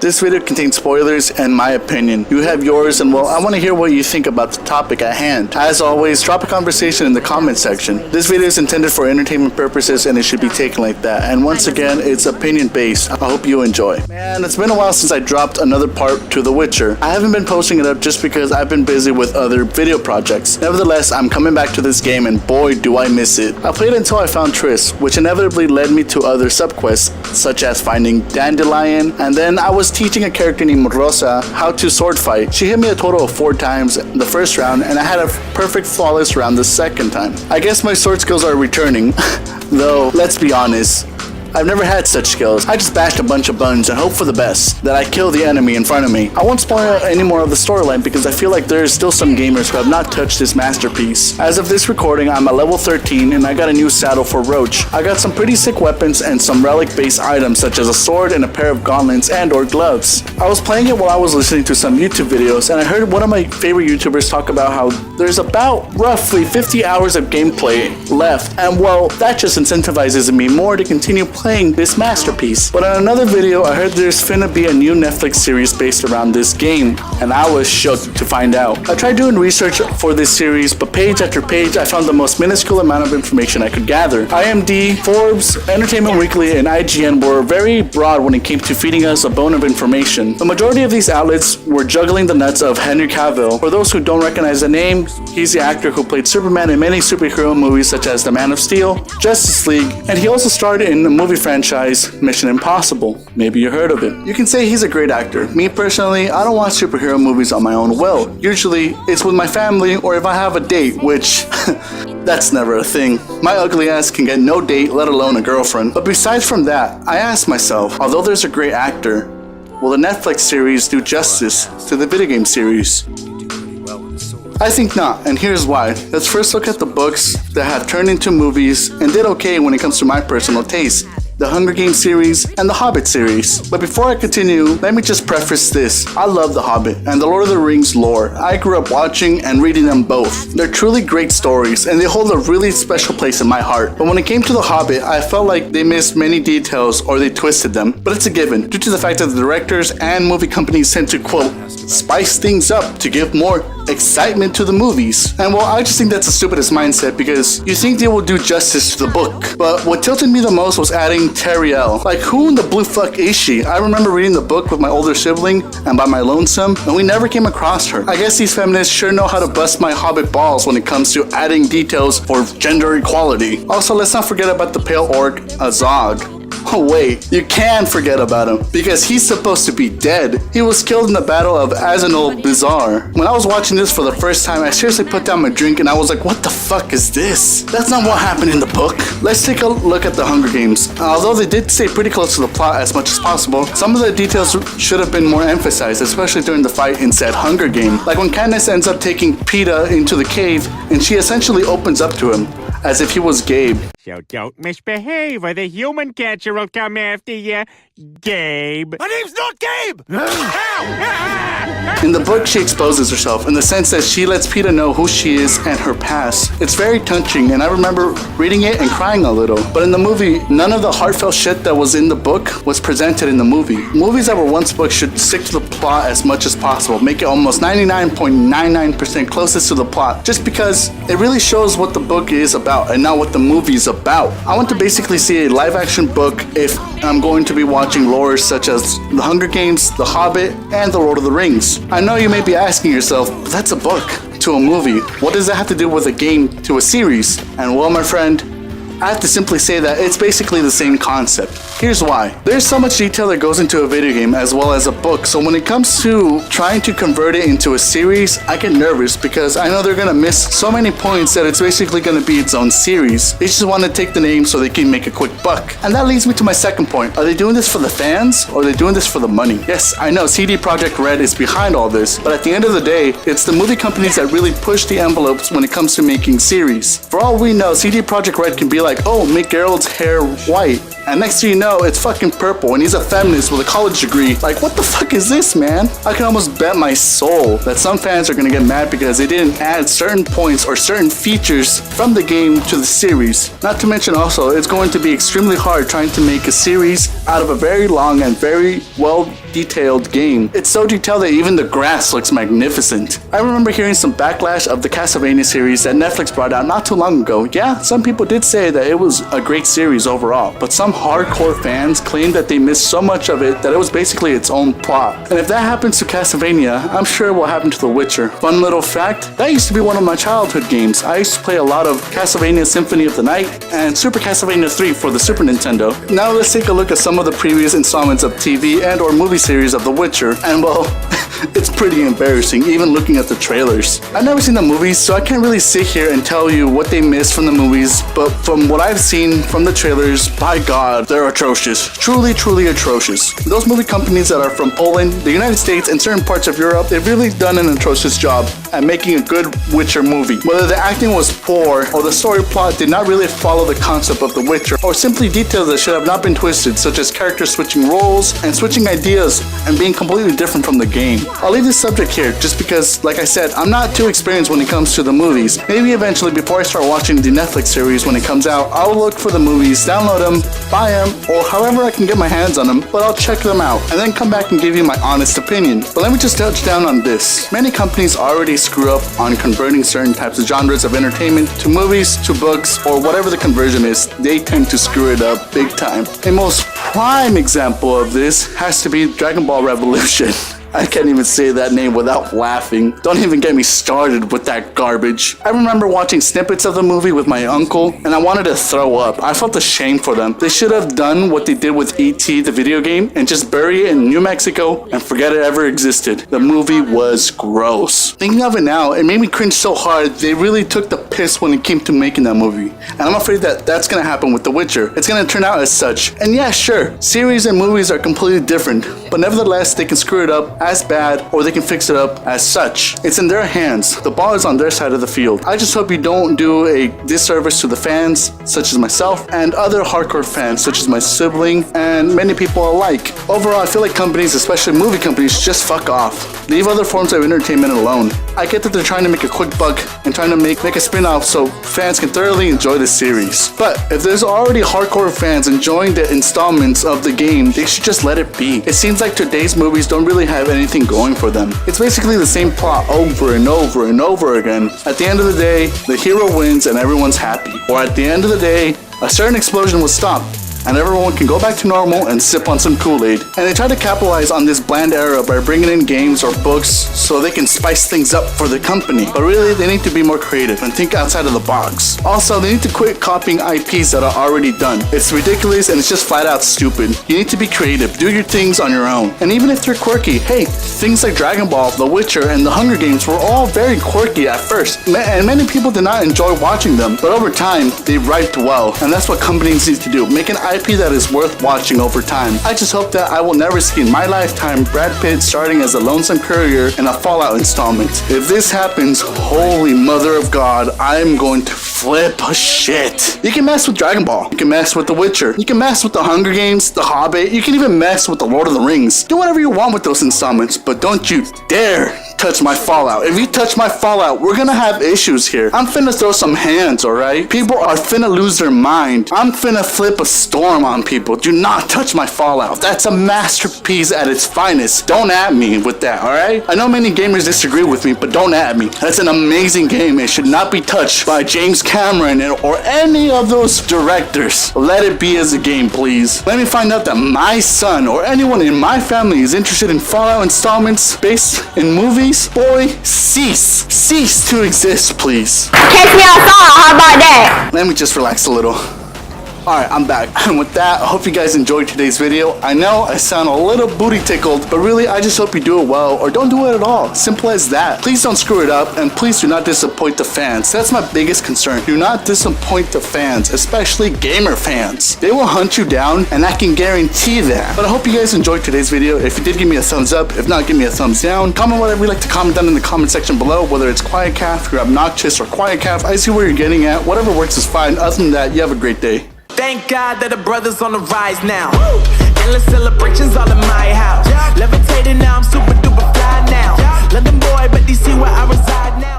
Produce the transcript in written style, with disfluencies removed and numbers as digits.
This video contains spoilers and my opinion. You have yours, and well, I want to hear what you think about the topic at hand. As always, drop a conversation in the comment section. This video is intended for entertainment purposes and it should be taken like that. And once again, it's opinion based. I hope you enjoy. Man, it's been a while since I dropped another part to The Witcher. I haven't been posting it up just because I've been busy with other video projects. Nevertheless, I'm coming back to this game and boy do I miss it. I played until I found Triss, which inevitably led me to other subquests such as finding Dandelion, and then I was teaching a character named Rosa how to sword fight. She hit me a total of 4 times the first round and I had a perfect flawless round the second time. I guess my sword skills are returning, though let's be honest, I've never had such skills. I just bashed a bunch of buttons and hope for the best, that I kill the enemy in front of me. I won't spoil any more of the storyline because I feel like there is still some gamers who have not touched this masterpiece. As of this recording, I'm at level 13 and I got a new saddle for Roach. I got some pretty sick weapons and some relic based items such as a sword and a pair of gauntlets and or gloves. I was playing it while I was listening to some YouTube videos and I heard one of my favorite YouTubers talk about how there's about roughly 50 hours of gameplay left, and well, that just incentivizes me more to continue playing this masterpiece. But in another video, I heard there's finna be a new Netflix series based around this game, and I was shook to find out. I tried doing research for this series, but page after page, I found the most minuscule amount of information I could gather. IMDb, Forbes, Entertainment Weekly, and IGN were very broad when it came to feeding us a bone of information. The majority of these outlets were juggling the nuts of Henry Cavill. For those who don't recognize the name, he's the actor who played Superman in many superhero movies such as The Man of Steel, Justice League, and he also starred in the movie franchise Mission Impossible. Maybe you heard of it. You can say he's a great actor. Me personally, I don't watch superhero movies on my own will. Usually, it's with my family or if I have a date, which that's never a thing. My ugly ass can get no date, let alone a girlfriend. But besides from that, I asked myself, although there's a great actor, will the Netflix series do justice to the video game series? I think not, and here's why. Let's first look at the books that have turned into movies and did okay when it comes to my personal taste. The Hunger Games series, and the Hobbit series. But before I continue, let me just preface this. I love The Hobbit and the Lord of the Rings lore. I grew up watching and reading them both. They're truly great stories, and they hold a really special place in my heart. But when it came to The Hobbit, I felt like they missed many details or they twisted them. But it's a given, due to the fact that the directors and movie companies tend to, quote, spice things up to give more excitement to the movies. And well, I just think that's the stupidest mindset because you think they will do justice to the book. But what tilted me the most was adding Teriel. Like, who in the blue fuck is she? I remember reading the book with my older sibling and by my lonesome, and we never came across her. I guess these feminists sure know how to bust my hobbit balls when it comes to adding details for gender equality. Also, let's not forget about the pale orc, Azog. Oh wait, you can forget about him, because he's supposed to be dead. He was killed in the Battle of Azanul Bizarre. When I was watching this for the first time, I seriously put down my drink and I was like, what the fuck is this? That's not what happened in the book. Let's take a look at the Hunger Games. Although they did stay pretty close to the plot as much as possible, some of the details should have been more emphasized, especially during the fight in said Hunger Game. Like when Katniss ends up taking Peeta into the cave and she essentially opens up to him, as if he was Gabe. So don't misbehave or the human catcher will come after you, Gabe. My name's not Gabe! In the book, she exposes herself in the sense that she lets Peeta know who she is and her past. It's very touching, and I remember reading it and crying a little. But in the movie, none of the heartfelt shit that was in the book was presented in the movie. Movies that were once books should stick to the plot as much as possible, make it almost 99.99% closest to the plot, just because it really shows what the book is about and not what the movie is about. I want to basically see a live action book if I'm going to be watching lore such as The Hunger Games, The Hobbit, and The Lord of the Rings. I know you may be asking yourself, but that's a book to a movie. What does that have to do with a game to a series? And well, my friend, I have to simply say that it's basically the same concept. Here's why. There's so much detail that goes into a video game as well as a book, so when it comes to trying to convert it into a series, I get nervous because I know they're gonna miss so many points that it's basically gonna be its own series. They just want to take the name so they can make a quick buck. And that leads me to my second point. Are they doing this for the fans or are they doing this for the money? Yes, I know CD Projekt Red is behind all this, but at the end of the day, it's the movie companies that really push the envelopes when it comes to making series. For all we know, CD Projekt Red can be like, oh, make Geralt's hair white. And next thing you know, it's fucking purple and he's a feminist with a college degree. Like, what the fuck is this, man? I can almost bet my soul that some fans are gonna get mad because they didn't add certain points or certain features from the game to the series. Not to mention also, it's going to be extremely hard trying to make a series out of a very long and very well detailed game. It's so detailed that even the grass looks magnificent. I remember hearing some backlash of the Castlevania series that Netflix brought out not too long ago. Yeah, some people did say that it was a great series overall, but some hardcore fans claimed that they missed so much of it that it was basically its own plot. And if that happens to Castlevania, I'm sure it will happen to The Witcher. Fun little fact, that used to be one of my childhood games. I used to play a lot of Castlevania Symphony of the Night and Super Castlevania 3 for the Super Nintendo. Now let's take a look at some of the previous installments of TV and or movie series of The Witcher, and well, it's pretty embarrassing even looking at the trailers. I've never seen the movies, so I can't really sit here and tell you what they missed from the movies, but from what I've seen from the trailers, by God, they're atrocious. Truly, truly atrocious. Those movie companies that are from Poland, the United States, and certain parts of Europe, they've really done an atrocious job at making a good Witcher movie. Whether the acting was poor, or the story plot did not really follow the concept of The Witcher, or simply details that should have not been twisted, such as characters switching roles and switching ideas and being completely different from the game. I'll leave this subject here just because, like I said, I'm not too experienced when it comes to the movies. Maybe eventually, before I start watching the Netflix series when it comes out, I'll look for the movies, download them, buy them, or however I can get my hands on them, but I'll check them out and then come back and give you my honest opinion. But let me just touch down on this. Many companies already screw up on converting certain types of genres of entertainment to movies, to books, or whatever the conversion is. They tend to screw it up big time. A most prime example of this has to be Dragon Ball Revolution. I can't even say that name without laughing. Don't even get me started with that garbage. I remember watching snippets of the movie with my uncle, and I wanted to throw up. I felt ashamed for them. They should have done what they did with E.T. the video game and just bury it in New Mexico and forget it ever existed. The movie was gross. Thinking of it now, it made me cringe so hard. They really took the piss when it came to making that movie. And I'm afraid that that's gonna happen with The Witcher. It's gonna turn out as such. And yeah, sure, series and movies are completely different, but nevertheless, they can screw it up as bad, or they can fix it up as such. It's in their hands. The ball is on their side of the field. I just hope you don't do a disservice to the fans, such as myself, and other hardcore fans, such as my sibling, and many people alike. Overall, I feel like companies, especially movie companies, just fuck off. Leave other forms of entertainment alone. I get that they're trying to make a quick buck and trying to make a spin-off so fans can thoroughly enjoy the series. But if there's already hardcore fans enjoying the installments of the game, they should just let it be. It seems like today's movies don't really have anything going for them. It's basically the same plot over and over and over again. At the end of the day, the hero wins and everyone's happy. Or at the end of the day, a certain explosion will stop and everyone can go back to normal and sip on some Kool-Aid. And they try to capitalize on this bland era by bringing in games or books so they can spice things up for the company. But really, they need to be more creative and think outside of the box. Also, they need to quit copying IPs that are already done. It's ridiculous and it's just flat out stupid. You need to be creative, do your things on your own. And even if they're quirky, hey, things like Dragon Ball, The Witcher, and The Hunger Games were all very quirky at first. And many people did not enjoy watching them. But over time, they write well. And that's what companies need to do. Make an IP that is worth watching over time. I just hope that I will never see in my lifetime Brad Pitt starting as a lonesome courier in a Fallout installment. If this happens, holy mother of God, I'm going to flip a shit. You can mess with Dragon Ball. You can mess with The Witcher. You can mess with The Hunger Games, The Hobbit. You can even mess with The Lord of the Rings. Do whatever you want with those installments, but don't you dare touch my Fallout. If you touch my Fallout, we're gonna have issues here. I'm finna throw some hands, alright? People are finna lose their mind. I'm finna flip a storm on people. Do not touch my Fallout. That's a masterpiece at its finest. Don't at me with that, alright? I know many gamers disagree with me, but don't at me. That's an amazing game. It should not be touched by James Cameron or any of those directors. Let it be as a game, please. Let me find out that my son or anyone in my family is interested in Fallout installments based in movies. Boy, cease to exist, please. Catch me outside, how about that? Let me just relax a little. Alright, I'm back. And with that, I hope you guys enjoyed today's video. I know I sound a little booty tickled, but really, I just hope you do it well or don't do it at all. Simple as that. Please don't screw it up, and please do not disappoint the fans. That's my biggest concern. Do not disappoint the fans, especially gamer fans. They will hunt you down, and I can guarantee that. But I hope you guys enjoyed today's video. If you did, give me a thumbs up. If not, give me a thumbs down. Comment whatever you'd like to comment down in the comment section below, whether it's Quiet Calf, you're obnoxious, or Quiet Calf. I see where you're getting at. Whatever works is fine. Other than that, you have a great day. Thank God that the brothers on the rise now. Endless celebrations all in my house. Levitating now, I'm super duper fly now. London boy, but DC where I reside now.